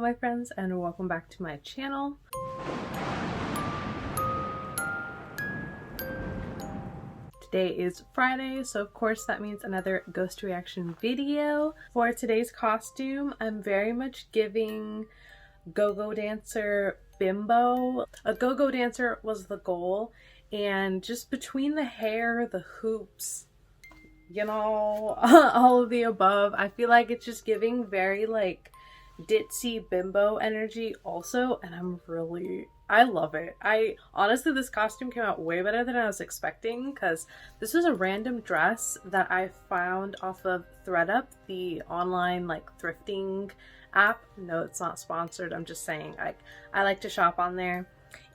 my friends, and welcome back to my channel. Today is Friday, so of course that means another ghost reaction video. For today's costume, I'm very much giving go-go dancer bimbo. A go-go dancer was the goal, and just between the hair, the hoops, you know, all of the above, I feel like it's just giving very like ditzy bimbo energy also, and I love it. Honestly, this costume came out way better than I was expecting, because this was a random dress that I found off of ThredUp, the online like thrifting app. No, it's not sponsored. I'm just saying, like, I like to shop on there.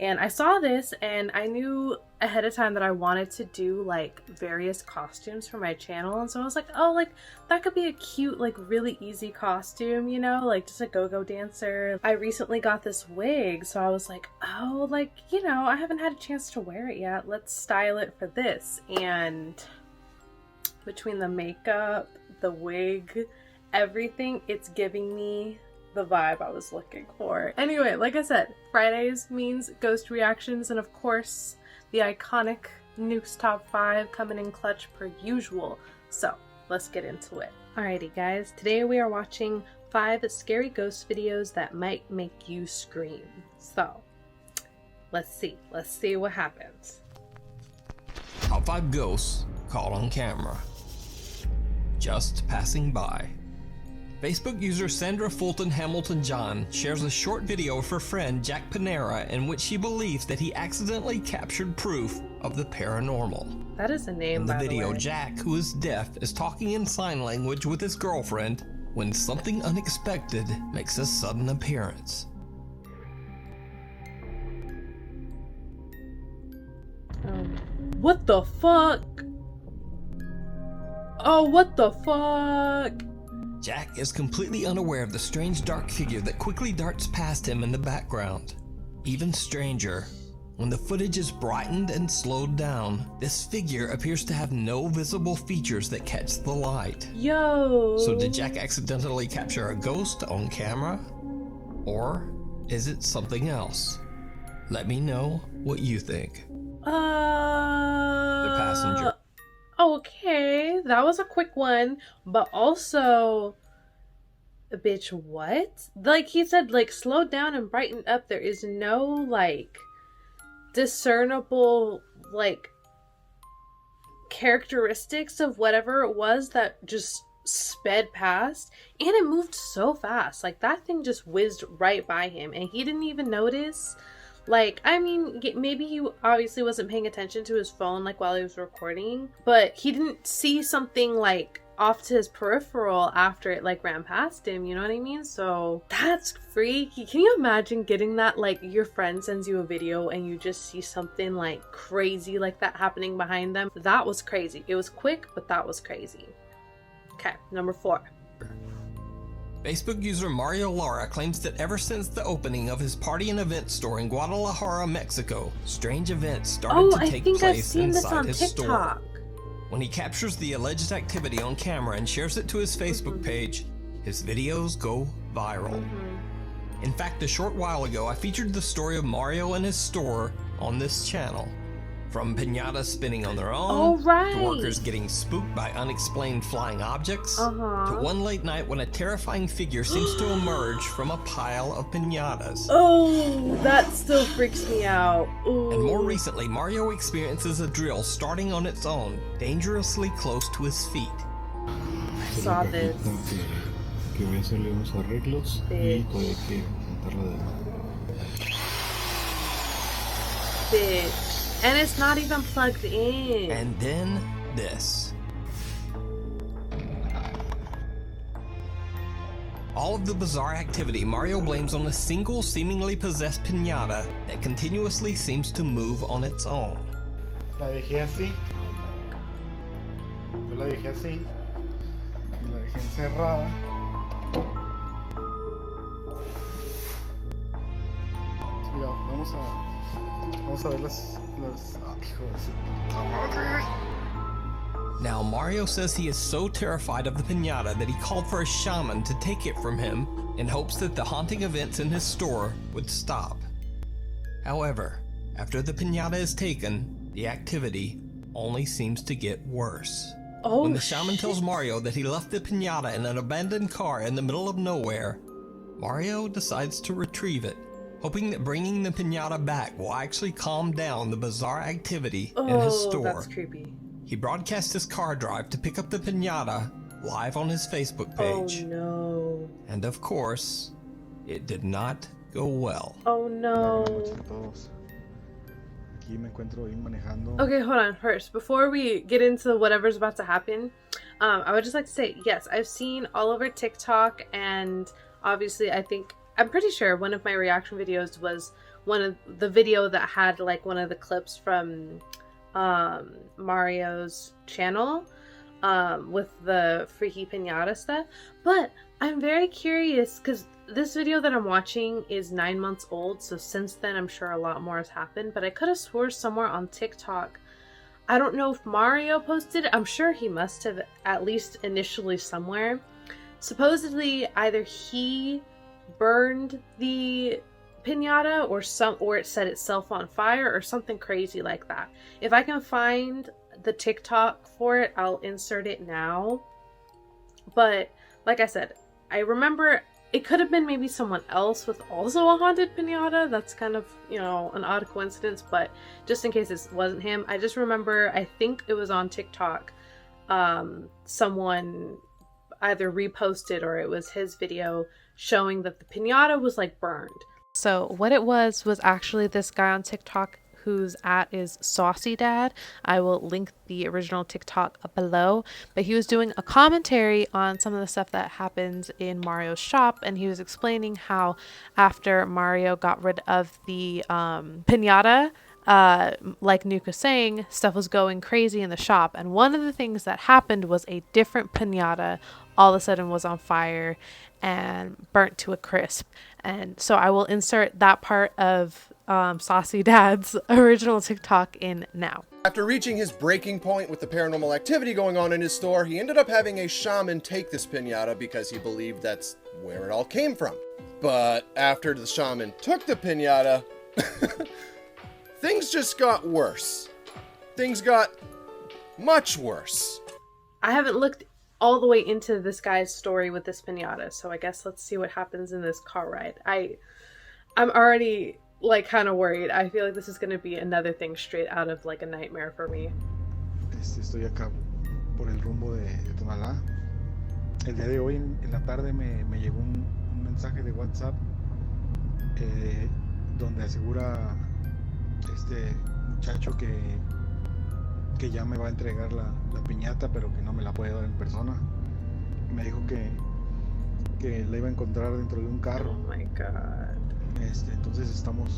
And I saw this and I knew ahead of time that I wanted to do like various costumes for my channel, and so I was like, oh, like that could be a cute, like really easy costume, you know, like just a go-go dancer. I recently got this wig, so I was like, oh, like, you know, I haven't had a chance to wear it yet, let's style it for this. And between the makeup, the wig, everything, it's giving me the vibe I was looking for. Anyway, like I said, Fridays means ghost reactions, and of course the iconic Nuke's top 5 coming in clutch per usual. So let's get into it. Alrighty guys, today we are watching 5 scary ghost videos that might make you scream. So let's see what happens. Top 5 ghosts caught on camera. Just passing by. Facebook user Sandra Fulton Hamilton John shares a short video of her friend Jack Panera in which she believes that he accidentally captured proof of the paranormal. That is a name, by the way. In the video, Jack, who is deaf, is talking in sign language with his girlfriend when something unexpected makes a sudden appearance. What the fuck? Oh, what the fuck? Jack is completely unaware of the strange dark figure that quickly darts past him in the background. Even stranger, when the footage is brightened and slowed down, this figure appears to have no visible features that catch the light. Yo! So did Jack accidentally capture a ghost on camera? Or is it something else? Let me know what you think. The passenger. Okay, that was a quick one, but also, bitch, what? Like he said, like, slowed down and brightened up. There is no, like, discernible, like, characteristics of whatever it was that just sped past, and it moved so fast. Like, that thing just whizzed right by him, and he didn't even notice. Like, I mean, maybe he obviously wasn't paying attention to his phone, like, while he was recording, but he didn't see something, like, off to his peripheral after it, like, ran past him, you know what I mean? So, that's freaky. Can you imagine getting that, like, your friend sends you a video and you just see something, like, crazy like that happening behind them? That was crazy. It was quick, but that was crazy. Okay, number 4. Facebook user Mario Lara claims that ever since the opening of his party and event store in Guadalajara, Mexico, strange events started to take place inside his store. When he captures the alleged activity on camera and shares it to his Facebook page, his videos go viral. In fact, a short while ago, I featured the story of Mario and his store on this channel. From pinatas spinning on their own, to workers getting spooked by unexplained flying objects, to one late night when a terrifying figure seems to emerge from a pile of pinatas. Oh, that still freaks me out. Ooh. And more recently, Mario experiences a drill starting on its own, dangerously close to his feet. I saw this. Bitch. And it's not even plugged in. And then this. All of the bizarre activity Mario blames on a single seemingly possessed pinata that continuously seems to move on its own. La dejé así. Yo la dejé así. Y la dejé encerrada. Mira, vamos a ver las Now, Mario says he is so terrified of the pinata that he called for a shaman to take it from him in hopes that the haunting events in his store would stop. However, after the piñata is taken, the activity only seems to get worse. When the shaman tells Mario that he left the piñata in an abandoned car in the middle of nowhere, Mario decides to retrieve it, hoping that bringing the piñata back will actually calm down the bizarre activity in his store. That's creepy. He broadcasts his car drive to pick up the piñata live on his Facebook page. Oh no. And of course, it did not go well. Oh no. Okay, hold on. First, before we get into whatever's about to happen, I would just like to say, yes, I've seen all over TikTok, and obviously I'm pretty sure one of my reaction videos was one of the video that had like one of the clips from Mario's channel with the freaky piñata stuff. But I'm very curious because this video that I'm watching is 9 months old, so since then I'm sure a lot more has happened, but I could have swore somewhere on TikTok, I don't know if Mario posted it, I'm sure he must have, at least initially somewhere. Supposedly either he burned the piñata or it set itself on fire or something crazy like that. If I can find the TikTok for it, I'll insert it now. But like I said, I remember it could have been maybe someone else with also a haunted piñata. That's kind of, an odd coincidence, but just in case it wasn't him, I just remember, I think it was on TikTok, someone either reposted or it was his video showing that the piñata was like burned. So what it was actually this guy on TikTok whose is Saucy Dad. I will link the original TikTok up below, but he was doing a commentary on some of the stuff that happens in Mario's shop, and he was explaining how after Mario got rid of the piñata, like Nuke was saying, stuff was going crazy in the shop, and one of the things that happened was a different piñata all of a sudden was on fire and burnt to a crisp. And so I will insert that part of Saucy Dad's original TikTok in now. After reaching his breaking point with the paranormal activity going on in his store, he ended up having a shaman take this piñata because he believed that's where it all came from. But after the shaman took the piñata, things just got worse. Things got much worse. I haven't looked all the way into this guy's story with this piñata, so I guess let's see what happens in this car ride. I'm already kind of worried. I feel like this is going to be another thing straight out of like a nightmare for me. Estoy acá por el rumbo de Tonalá. El día de hoy en la tarde me llegó un mensaje de WhatsApp donde asegura este muchacho que ya me va a entregar la piñata, pero que no me la puede dar en persona. Me dijo que la iba a encontrar dentro de un carro. Oh my god. Entonces estamos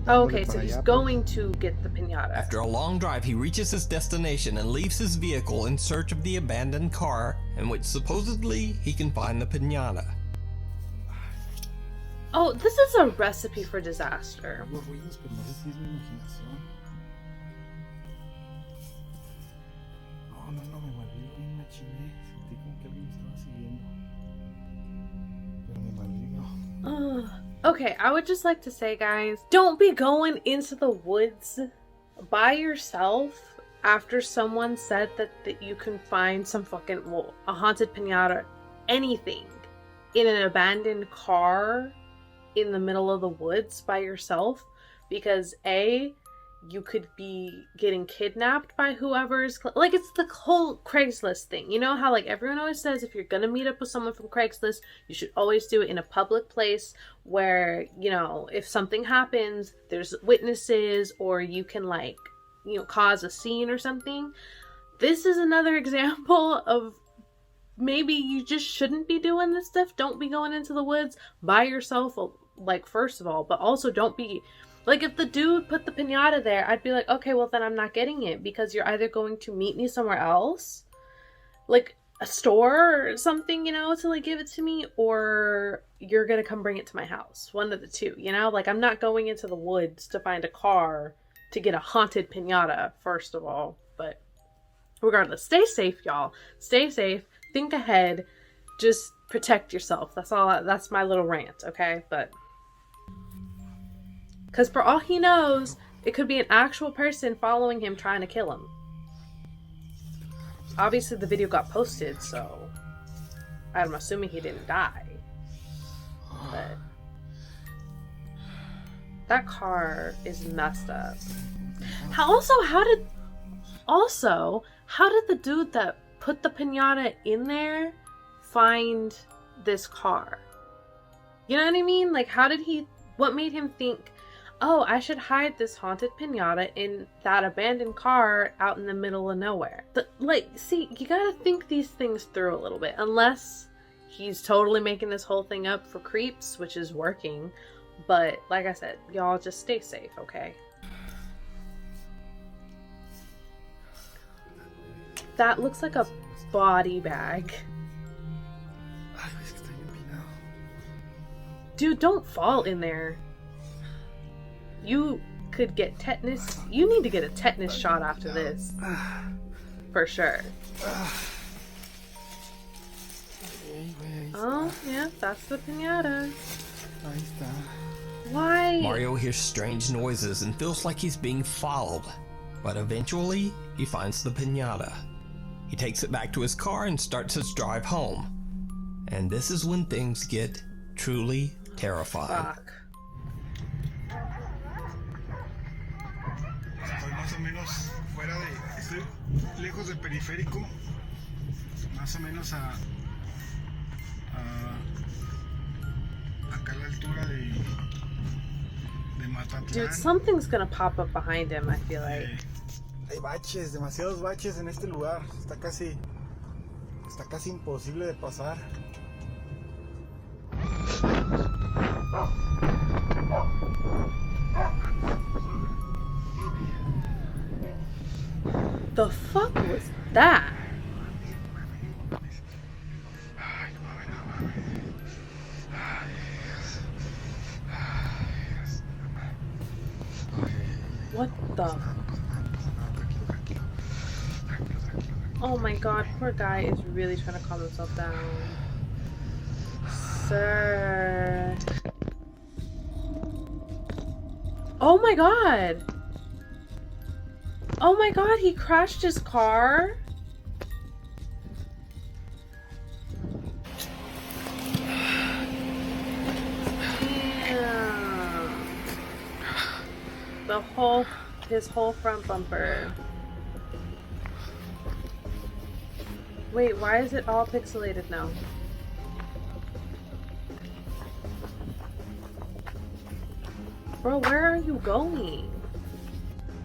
okay, so he's going to get the piñata. After a long drive, he reaches his destination and leaves his vehicle in search of the abandoned car in which supposedly he can find the piñata. Oh, this is a recipe for disaster. Okay, I would just like to say, guys, don't be going into the woods by yourself after someone said that you can find some fucking, a haunted piñata, anything, in an abandoned car in the middle of the woods by yourself, because A, you could be getting kidnapped by whoever's, it's the whole Craigslist thing. You know how everyone always says if you're gonna meet up with someone from Craigslist, you should always do it in a public place where, if something happens, there's witnesses, or you can cause a scene or something. This is another example of maybe you just shouldn't be doing this stuff. Don't be going into the woods by yourself, first of all, but also don't be if the dude put the piñata there, I'd be like, okay, well then I'm not getting it, because you're either going to meet me somewhere else, like a store or something, to give it to me, or you're gonna come bring it to my house. One of the two, I'm not going into the woods to find a car to get a haunted piñata, first of all. But regardless, stay safe, y'all. Stay safe. Think ahead. Just protect yourself. That's all. That's my little rant, okay? But because for all he knows, it could be an actual person following him trying to kill him. Obviously, the video got posted, so I'm assuming he didn't die. But that car is messed up. How did the dude that put the piñata in there find this car? You know what I mean? Like, what made him think, oh, I should hide this haunted piñata in that abandoned car out in the middle of nowhere? See, you gotta think these things through a little bit. Unless he's totally making this whole thing up for creeps, which is working. But, like I said, y'all just stay safe, okay? That looks like a body bag. Dude, don't fall in there. You could get tetanus. You need to get a tetanus shot after this. For sure. Oh, yeah, that's the piñata. Why? Mario hears strange noises and feels like he's being followed. But eventually, he finds the piñata. He takes it back to his car and starts his drive home. And this is when things get truly terrifying. Fuck. Estoy más o menos fuera de... Estoy lejos del periférico. Más o menos acá a la altura de Matatlán. Dude, something's gonna pop up behind him, I feel like. Hay baches, demasiados baches en este lugar. Está casi imposible de pasar. The fuck was that? What the? Oh my god, poor guy is really trying to calm himself down. Sir. Oh my god! Oh my god, he crashed his car? Damn. His whole front bumper. Wait, why is it all pixelated now? Bro, where are you going?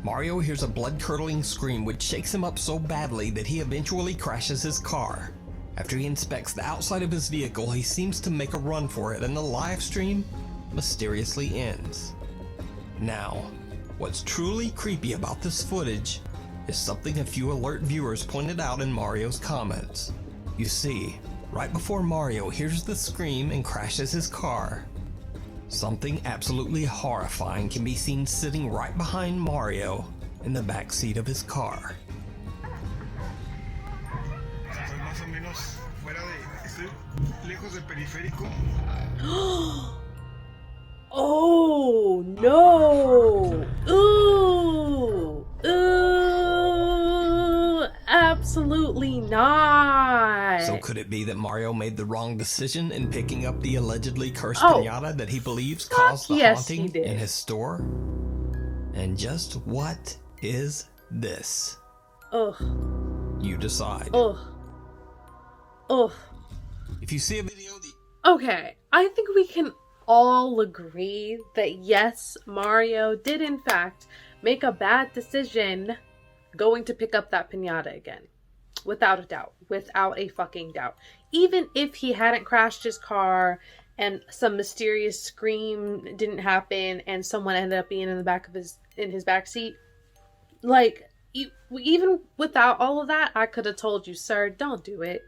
Mario hears a blood-curdling scream which shakes him up so badly that he eventually crashes his car. After he inspects the outside of his vehicle, he seems to make a run for it and the live stream mysteriously ends. Now, what's truly creepy about this footage is something a few alert viewers pointed out in Mario's comments. You see, right before Mario hears the scream and crashes his car, something absolutely horrifying can be seen sitting right behind Mario in the back seat of his car. Estoy más o menos fuera de... Estoy lejos del periférico. Oh no! Ooh! Ooh! Absolutely not! So could it be that Mario made the wrong decision in picking up the allegedly cursed piñata that he believes caused the haunting in his store? And just what is this? Ugh. You decide. Ugh. Ugh. If you see a video... Okay, I think we can all agree that yes, Mario did in fact make a bad decision going to pick up that piñata again. Without a doubt. Without a fucking doubt. Even if he hadn't crashed his car and some mysterious scream didn't happen and someone ended up being in the back of his back seat, like, even without all of that, I could have told you, sir, don't do it.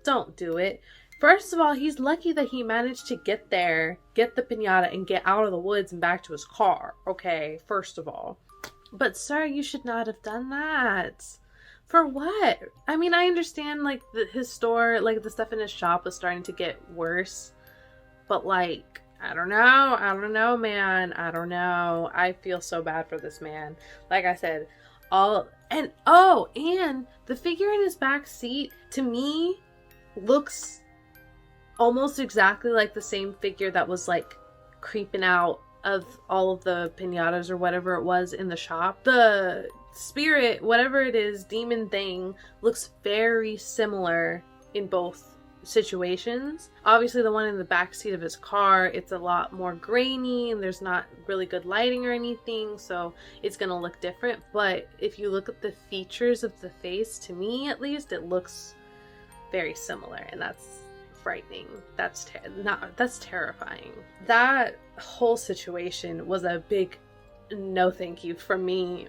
Don't do it. First of all, he's lucky that he managed to get there, get the piñata, and get out of the woods and back to his car. Okay, first of all. But sir, you should not have done that. For what? I mean, I understand, like, his store, like, the stuff in his shop was starting to get worse. But, like, I don't know, man. I don't know. I feel so bad for this man. Like I said, and the figure in his back seat, to me, looks almost exactly like the same figure that was, like, creeping out of all of the piñatas or whatever it was in the shop. The spirit, whatever it is, demon thing, looks very similar in both situations. Obviously the one in the back seat of his car, it's a lot more grainy and there's not really good lighting or anything, so it's gonna look different. But if you look at the features of the face, to me at least, it looks very similar, and that's frightening. That's terrifying. That whole situation was a big no thank you from me.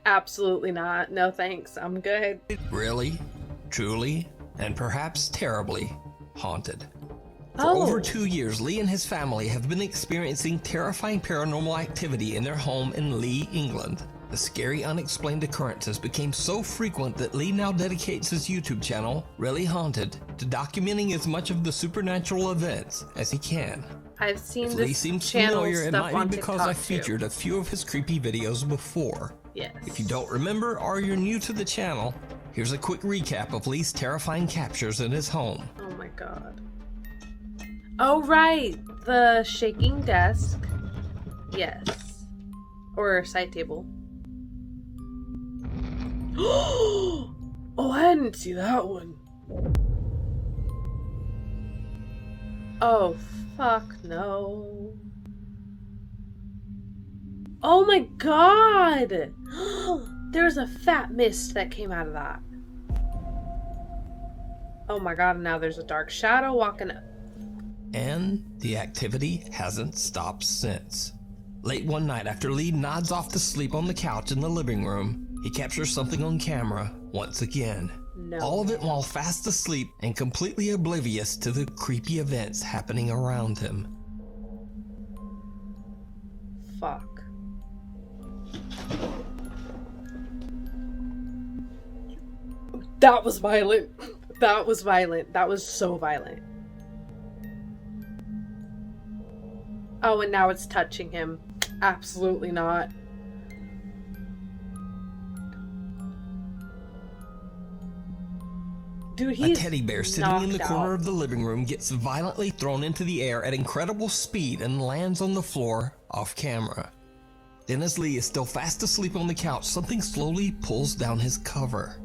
Absolutely not. No thanks. I'm good. Really, truly, and perhaps terribly haunted. For over 2 years, Lee and his family have been experiencing terrifying paranormal activity in their home in Lee, England. The scary unexplained occurrences became so frequent that Lee now dedicates his YouTube channel, Really Haunted, to documenting as much of the supernatural events as he can. I've seen if this Lee seems channel familiar, it stuff might be because I too. featured a few of his creepy videos before. Yes. If you don't remember or you're new to the channel, here's a quick recap of Lee's terrifying captures in his home. Oh my god. Oh right, the shaking desk. Yes. Or side table. Oh, I didn't see that one. Oh, fuck no. Oh my god! There's a fat mist that came out of that. Oh my god, now there's a dark shadow walking up. And the activity hasn't stopped since. Late one night, after Lee nods off to sleep on the couch in the living room, he captures something on camera once again. No. All of it while fast asleep and completely oblivious to the creepy events happening around him. Fuck. That was violent. That was violent. That was so violent. Oh, and now it's touching him. Absolutely not. Dude, he's a teddy bear sitting in the corner out. of the living room gets violently thrown into the air at incredible speed and lands on the floor off camera. Then as Lee is still fast asleep on the couch, something slowly pulls down his cover.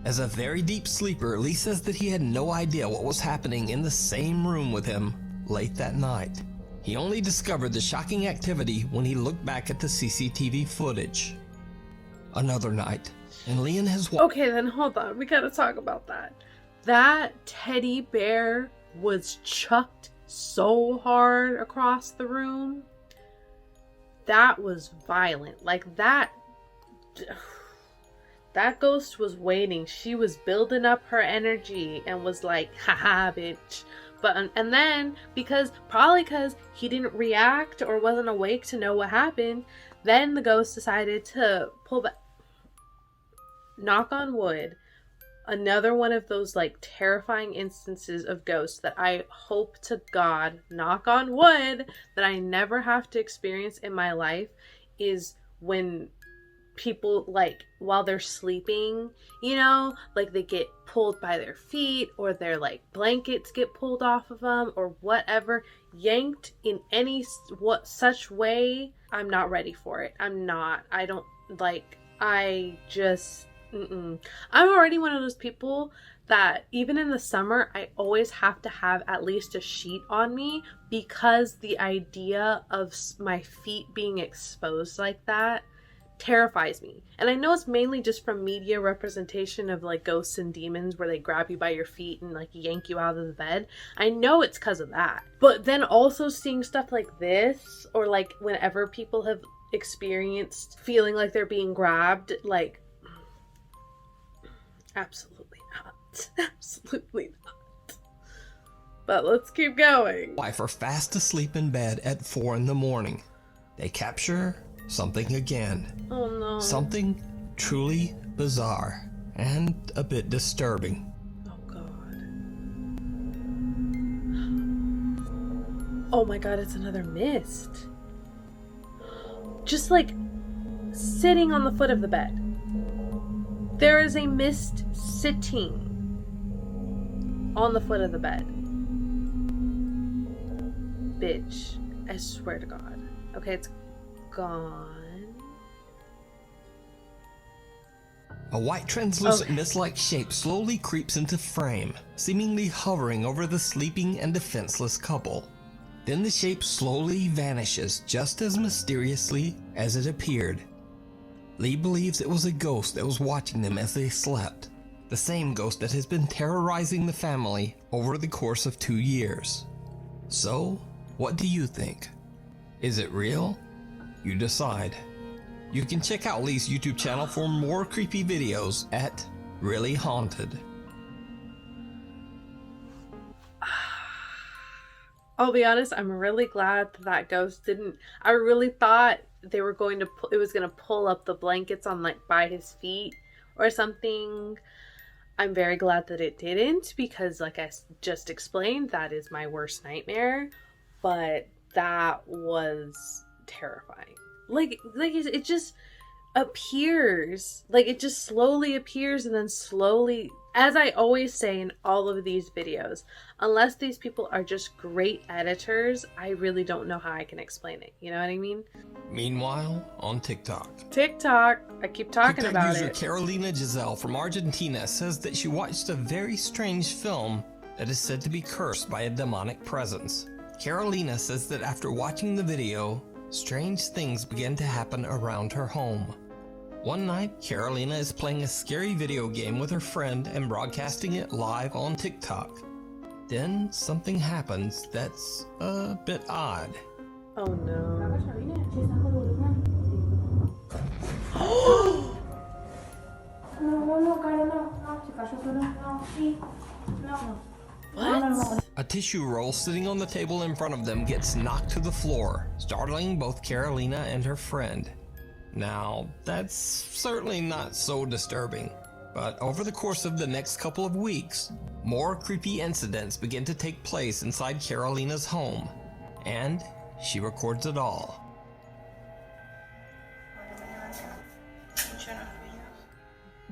As a very deep sleeper, Lee says that he had no idea what was happening in the same room with him late that night. He only discovered the shocking activity when he looked back at the CCTV footage. Another night, and Lee and his wife... Okay, then hold on. We gotta talk about that. That teddy bear was chucked so hard across the room. That was violent. Like, that ghost was waiting. She was building up her energy and was like, haha, bitch. But, and then, probably because he didn't react or wasn't awake to know what happened, then the ghost decided to pull back. Knock on wood. Another one of those, like, terrifying instances of ghosts that I hope to God, knock on wood, that I never have to experience in my life is when people, like, while they're sleeping, you know, like, they get pulled by their feet, or their, like, blankets get pulled off of them, or whatever, yanked in any such way. I'm not ready for it. I'm already one of those people that even in the summer, I always have to have at least a sheet on me, because the idea of my feet being exposed like that terrifies me. And I know it's mainly just from media representation of, like, ghosts and demons where they grab you by your feet and, like, yank you out of the bed. I know it's because of that. But then also seeing stuff like this, or, like, whenever people have experienced feeling like they're being grabbed, like, absolutely not. Absolutely not. But let's keep going. Wife are fast asleep in bed at 4 a.m. They capture something again. Oh no. Something truly bizarre. and a bit disturbing. Oh God. Oh my God, it's another mist. Just like sitting on the foot of the bed. There is a mist sitting on the foot of the bed. Bitch. I swear to God. Okay, it's gone. A white translucent mist-like shape slowly creeps into frame, seemingly hovering over the sleeping and defenseless couple. Then the shape slowly vanishes just as mysteriously as it appeared. Lee believes it was a ghost that was watching them as they slept. The same ghost that has been terrorizing the family over the course of 2 years. So, what do you think? Is it real? You decide. You can check out Lee's YouTube channel for more creepy videos at Really Haunted. I'll be honest, I'm really glad that ghost didn't. I really thought they were going to. It was going to pull up the blankets on like by his feet or something. I'm very glad that it didn't, because like I just explained, that is my worst nightmare. But that was terrifying. Like it just appears, like it just slowly appears and then slowly, as I always say in all of these videos, unless these people are just great editors, I really don't know how I can explain it. You know what I mean? Meanwhile, on TikTok, I keep talking TikTok about user it. Carolina Giselle from Argentina says that she watched a very strange film that is said to be cursed by a demonic presence. Carolina says that after watching the video, strange things began to happen around her home. One night, Carolina is playing a scary video game with her friend and broadcasting it live on TikTok. Then something happens that's a bit odd. Oh no. What? A tissue roll sitting on the table in front of them gets knocked to the floor, startling both Carolina and her friend. Now, that's certainly not so disturbing, but over the course of the next couple of weeks, more creepy incidents begin to take place inside Carolina's home, and she records it all.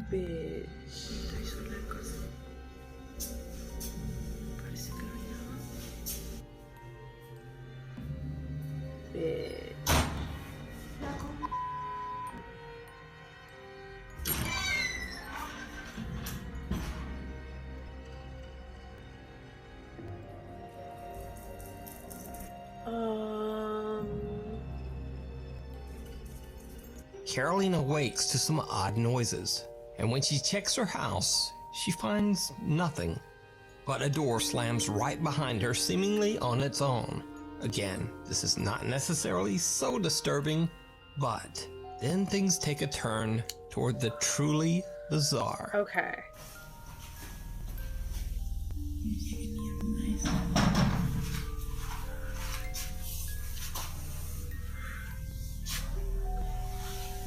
Bitch. Bitch. Carolina wakes to some odd noises, and when she checks her house, she finds nothing. But a door slams right behind her, seemingly on its own. Again, this is not necessarily so disturbing, but then things take a turn toward the truly bizarre. Okay.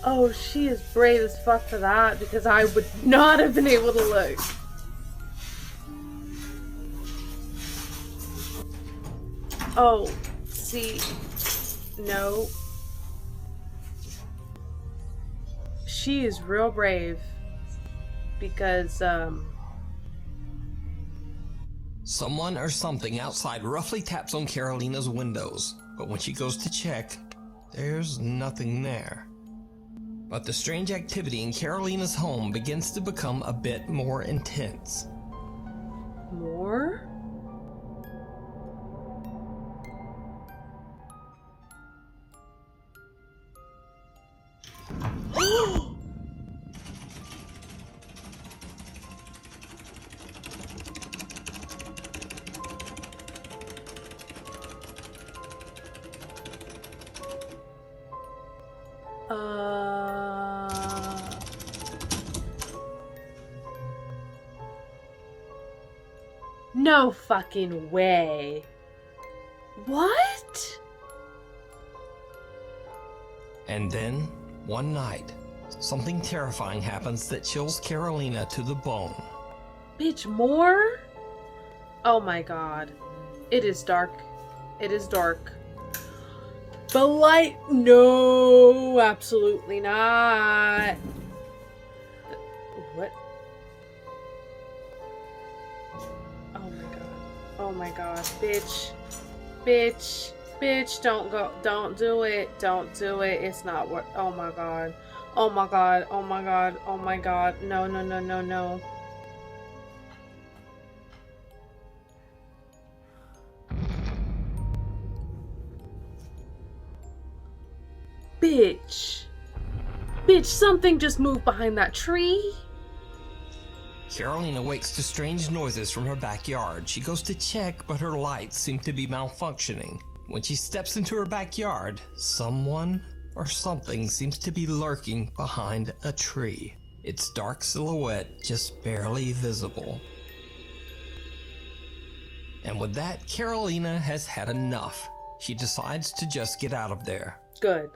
Oh, she is brave as fuck for that, because I would not have been able to look. Oh, see, no. She is real brave, because, Someone or something outside roughly taps on Carolina's windows, but when she goes to check, there's nothing there. But the strange activity in Carolina's home begins to become a bit more intense. more? No fucking way. What? And then, one night, something terrifying happens that chills Carolina to the bone. Bitch, more? Oh my god. It is dark. It is dark. The light? No, absolutely not. What? Oh my god. Oh my god. Bitch. Bitch. Bitch, don't go. Don't do it. Don't do it. It's not what. Oh my god. Oh my god. Oh my god. Oh my god. No, no, no, no, no. Bitch. Bitch, something just moved behind that tree. Carolina wakes to strange noises from her backyard. She goes to check, but her lights seem to be malfunctioning. When she steps into her backyard, someone or something seems to be lurking behind a tree. Its dark silhouette just barely visible. And with that, Carolina has had enough. She decides to just get out of there. Good.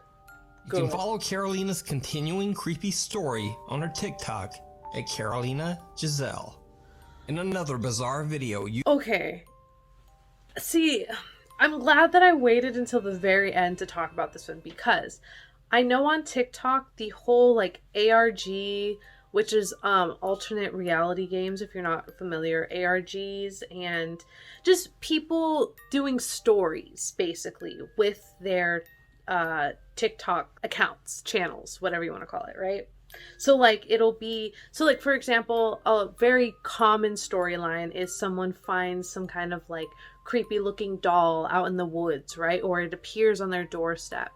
You can follow Carolina's continuing creepy story on her TikTok at Carolina Giselle. In another bizarre video, Okay. See, I'm glad that I waited until the very end to talk about this one, because I know on TikTok the whole like ARG, which is alternate reality games, if you're not familiar, ARGs, and just people doing stories basically with their TikTok accounts, channels, whatever you want to call it, right? So like it'll be, so like for example, a very common storyline is someone finds some kind of like creepy looking doll out in the woods, right? Or it appears on their doorstep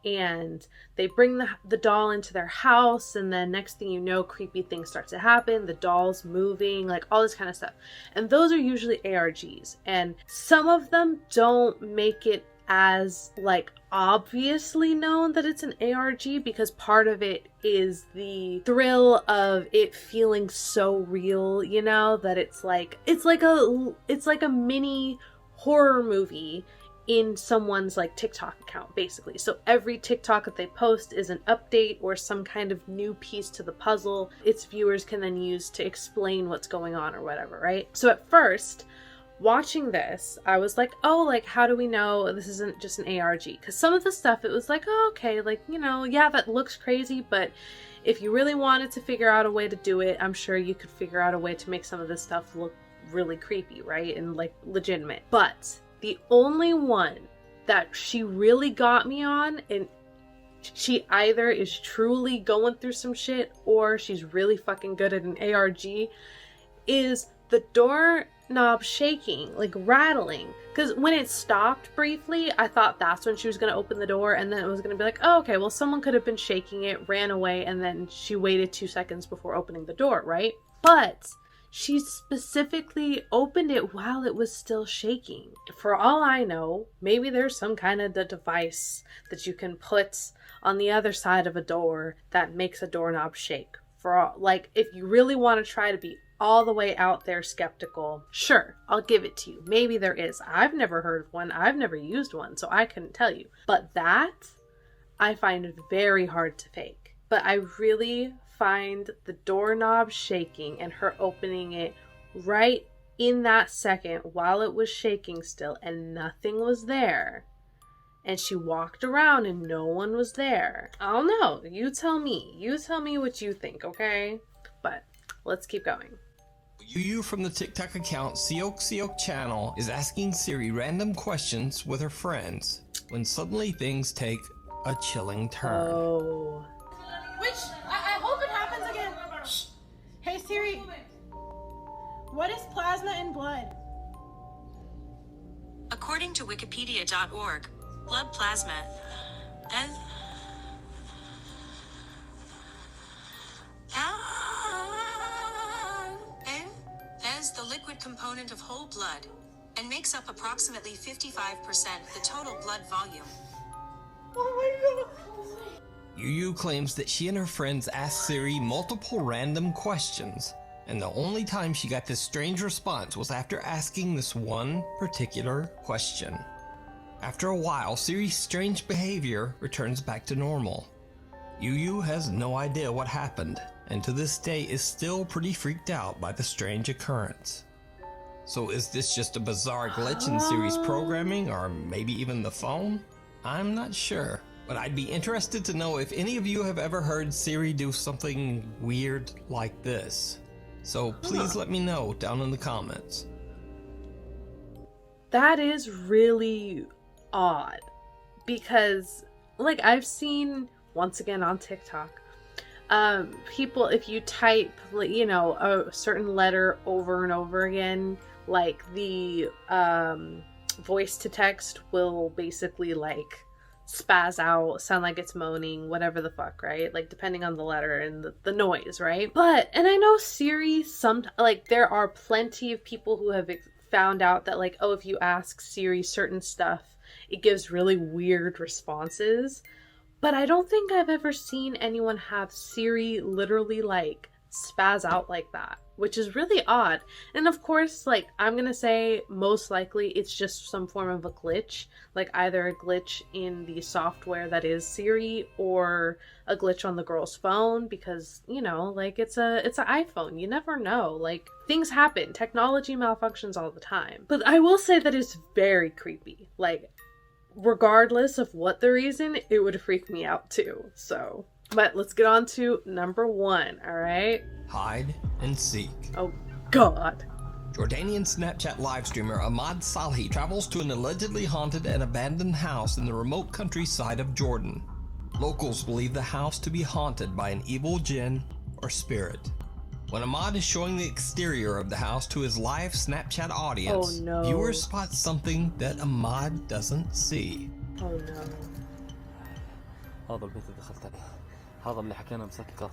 and they bring the doll into their house, and then next thing you know, creepy things start to happen, the doll's moving, like all this kind of stuff. And those are usually ARGs, and some of them don't make it as like obviously known that it's an ARG, because part of it is the thrill of it feeling so real, you know, that it's like a mini horror movie in someone's like TikTok account basically. So every TikTok that they post is an update or some kind of new piece to the puzzle its viewers can then use to explain what's going on or whatever, right? So at first, watching this, I was like, oh, like, how do we know this isn't just an ARG? Because some of the stuff, it was like, oh, okay, like, you know, yeah, that looks crazy, but if you really wanted to figure out a way to do it, I'm sure you could figure out a way to make some of this stuff look really creepy, right? And, like, legitimate. But the only one that she really got me on, and she either is truly going through some shit or she's really fucking good at an ARG, is the doorknob shaking, like rattling. Because when it stopped briefly, I thought that's when she was going to open the door, and then it was going to be like, oh, okay, well, someone could have been shaking it, ran away, and then she waited 2 seconds before opening the door, right? But she specifically opened it while it was still shaking. For all I know, maybe there's some kind of device that you can put on the other side of a door that makes a doorknob shake. For all, like, if you really want to try to be all the way out there skeptical, sure, I'll give it to you. Maybe there is. I've never heard of one. I've never used one, so I couldn't tell you. But that, I find very hard to fake. But I really find the doorknob shaking and her opening it right in that second while it was shaking still and nothing was there. And she walked around and no one was there. I don't know. You tell me. You tell me what you think, okay? But let's keep going. Yu from the TikTok account Siok Channel is asking Siri random questions with her friends when suddenly things take a chilling turn. Oh. Which, I hope it happens again. Shh. Hey Siri, what is plasma in blood? According to Wikipedia.org, blood plasma is the liquid component of whole blood and makes up approximately 55% of the total blood volume. Oh my god. Yu claims that she and her friends asked Siri multiple random questions, and the only time she got this strange response was after asking this one particular question. After a while, Siri's strange behavior returns back to normal. Yu has no idea what happened, and to this day is still pretty freaked out by the strange occurrence. So is this just a bizarre glitch in Siri's programming, or maybe even the phone? I'm not sure, but I'd be interested to know if any of you have ever heard Siri do something weird like this. So please let me know down in the comments. That is really odd, because like I've seen, once again on TikTok, people, if you type, you know, a certain letter over and over again, like the voice to text will basically like spaz out, sound like it's moaning, whatever the fuck, right? Like depending on the letter and the noise, right? But, and I know Siri, like there are plenty of people who have found out that like, oh, if you ask Siri certain stuff, it gives really weird responses. But I don't think I've ever seen anyone have Siri literally like spaz out like that, which is really odd. And of course, like I'm gonna say most likely it's just some form of a glitch, like either a glitch in the software that is Siri or a glitch on the girl's phone, because you know, like it's an iPhone, you never know, like things happen, technology malfunctions all the time. But I will say that it's very creepy, like regardless of what the reason, it would freak me out too. So, but let's get on to number 1, all right? Hide and seek. Oh, God. Jordanian Snapchat live streamer Ahmad Salhi travels to an allegedly haunted and abandoned house in the remote countryside of Jordan. Locals believe the house to be haunted by an evil jinn or spirit. When Ahmad is showing the exterior of the house to his live Snapchat audience, viewers spot something that Ahmad doesn't see. Oh no. هذا البيت اللي دخلت عليه، هذا اللي حكينا مسكر،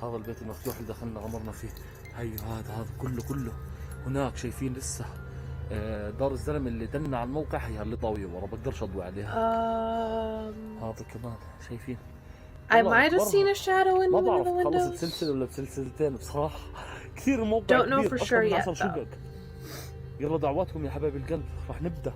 هذا البيت المفتوح اللي دخلنا غمرنا فيه، هذا كله هناك شايفين لسه دار الزلمه اللي دلنا على الموقع، هي اللي طاويه ورا بقدرش اضوي عليها. هذا كمان شايفين. I might have seen a shadow in one of the windows. خلص بسلسلة ولا بسلسلتين بصراحة. كثير الموقع Don't know for sure yet though. يلا دعواتكم يا حبايب القلب، راح نبدأ.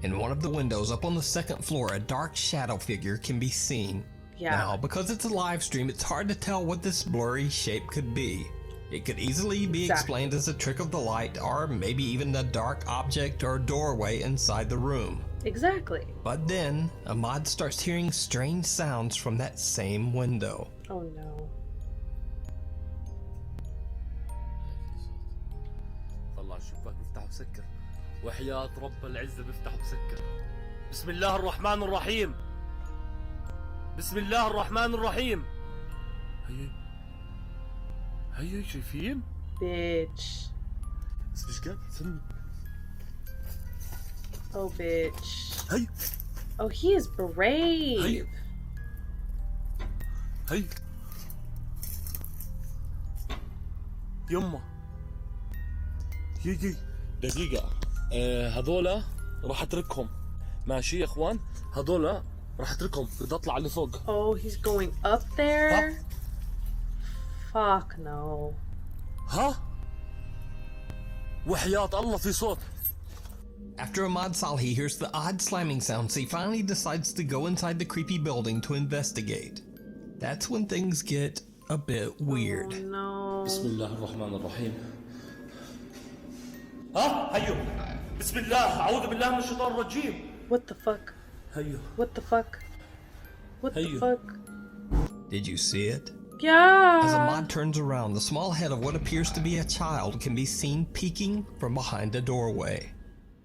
In one of the windows up on the second floor, a dark shadow figure can be seen. Yeah. Now, because it's a live stream, it's hard to tell what this blurry shape could be. It could easily be explained as a trick of the light, or maybe even a dark object or doorway inside the room. Exactly. But then, Ahmad starts hearing strange sounds from that same window. Oh no. طلع الشباك بيفتح وسكر، وحياة رب العزة بيفتح وسكر. بسم الله الرحمن الرحيم. بسم الله الرحمن الرحيم. هي شايفين؟ Bitch. بس مش قادر استنى. Oh, bitch. Hey. Oh, he is brave. Hey. يما. يجي دقيقة. هذولا راح اتركهم. ماشي يا اخوان؟ هذولا راح اتركهم، بدي اطلع اللي فوق. Oh, he's going up there? Fuck no. ها؟ وحياة الله في صوت. After Ahmad Salhi hears the odd slamming sounds, he finally decides to go inside the creepy building to investigate. That's when things get a bit weird. Oh no. بسم الله الرحمن الرحيم. هيو. بسم الله، أعوذ بالله من الشيطان الرجيم. What the fuck? هيو. What the fuck? What the fuck? Did you see it? Yeah. As Ahmad turns around, the small head of what appears to be a child can be seen peeking from behind a doorway.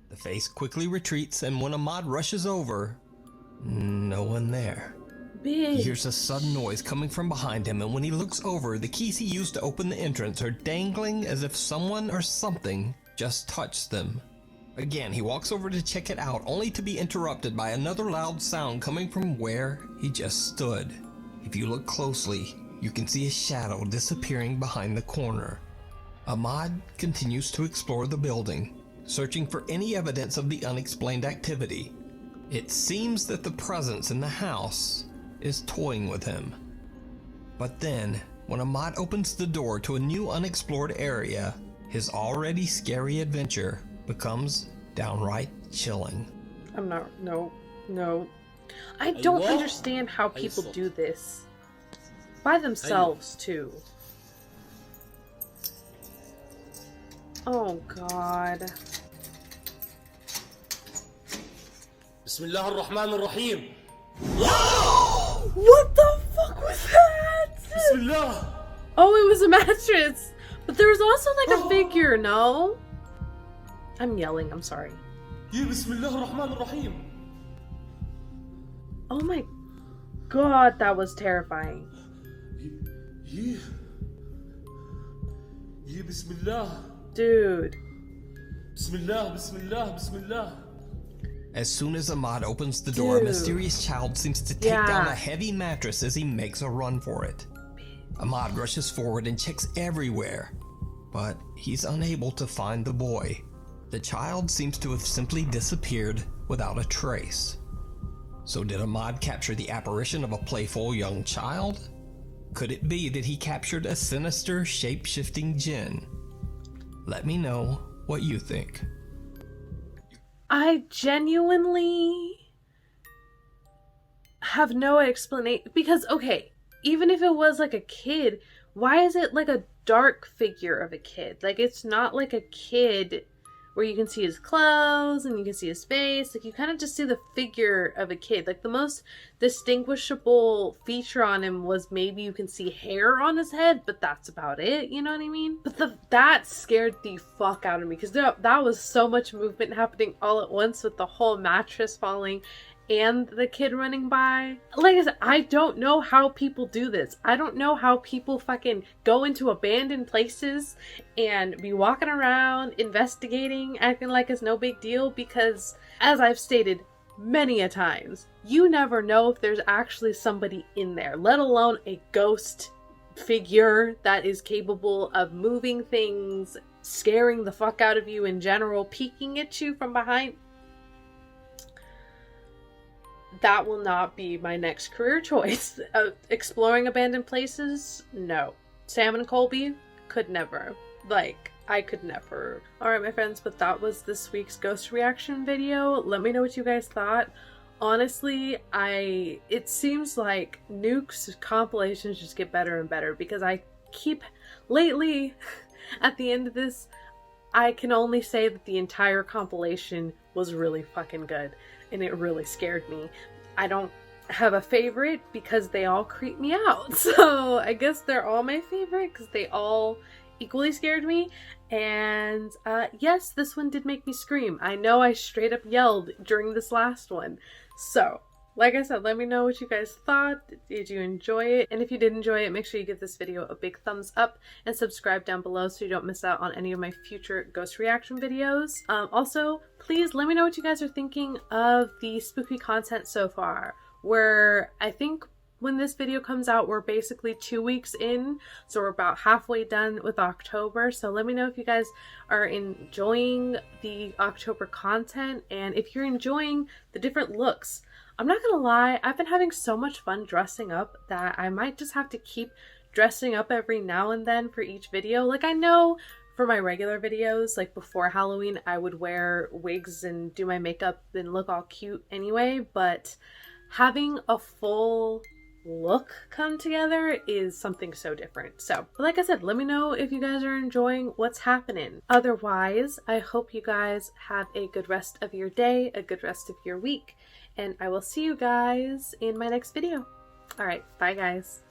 The face quickly retreats, and when Ahmad rushes over, no one there. Bitch. He hears a sudden noise coming from behind him, and when he looks over, the keys he used to open the entrance are dangling as if someone or something just touched them. Again, he walks over to check it out, only to be interrupted by another loud sound coming from where he just stood. If you look closely, you can see a shadow disappearing behind the corner. Ahmad continues to explore the building, searching for any evidence of the unexplained activity. It seems that the presence in the house is toying with him. But then, when Ahmad opens the door to a new unexplored area, his already scary adventure becomes downright chilling. No. I don't understand how people do this. by themselves too. Oh God. Bismillah ar-Rahman ar-Rahim. What the fuck was that? Bismillah. Oh, it was a mattress. But there was also like a figure, no? I'm yelling, I'm sorry. Bismillah ar-Rahman ar-Rahim. Oh my God, that was terrifying. Bismillah. Dude. Bismillah, Bismillah, Bismillah. As soon as Ahmad opens the door, a mysterious child seems to take down a heavy mattress as he makes a run for it. Ahmad rushes forward and checks everywhere, but he's unable to find the boy. The child seems to have simply disappeared without a trace. So did Ahmad capture the apparition of a playful young child? Could it be that he captured a sinister, shape-shifting jinn? Let me know what you think. I genuinely have no explanation. Because, okay, even if it was like a kid, why is it like a dark figure of a kid? Like, it's not like a kid where you can see his clothes and you can see his face. Like, you kind of just see the figure of a kid. Like, the most distinguishable feature on him was maybe you can see hair on his head, but that's about it, you know what I mean? But that scared the fuck out of me, because that was so much movement happening all at once with the whole mattress falling and the kid running by. Like I said, I don't know how people do this. I don't know how people fucking go into abandoned places and be walking around, investigating, acting like it's no big deal, because, as I've stated many a times, you never know if there's actually somebody in there, let alone a ghost figure that is capable of moving things, scaring the fuck out of you in general, peeking at you from behind. That will not be my next career choice. Exploring abandoned places? No. Sam and Colby? Could never. Like, I could never. Alright, my friends, but that was this week's ghost reaction video. Let me know what you guys thought. Honestly, it seems like Nuke's compilations just get better and better, because I keep, lately, at the end of this, I can only say that the entire compilation was really fucking good. And it really scared me. I don't have a favorite because they all creep me out. So I guess they're all my favorite because they all equally scared me. And yes, this one did make me scream. I know I straight up yelled during this last one. So, like I said, let me know what you guys thought. Did you enjoy it? And if you did enjoy it, make sure you give this video a big thumbs up and subscribe down below so you don't miss out on any of my future ghost reaction videos. Also, please let me know what you guys are thinking of the spooky content so far. I think when this video comes out, we're basically 2 weeks in, so we're about halfway done with October. So let me know if you guys are enjoying the October content and if you're enjoying the different looks. I'm not gonna lie, I've been having so much fun dressing up that I might just have to keep dressing up every now and then for each video. Like, I know for my regular videos, like before Halloween, I would wear wigs and do my makeup and look all cute anyway, but having a full look come together is something so different. So, like I said, let me know if you guys are enjoying what's happening. Otherwise, I hope you guys have a good rest of your day, a good rest of your week, and I will see you guys in my next video. Alright, bye guys.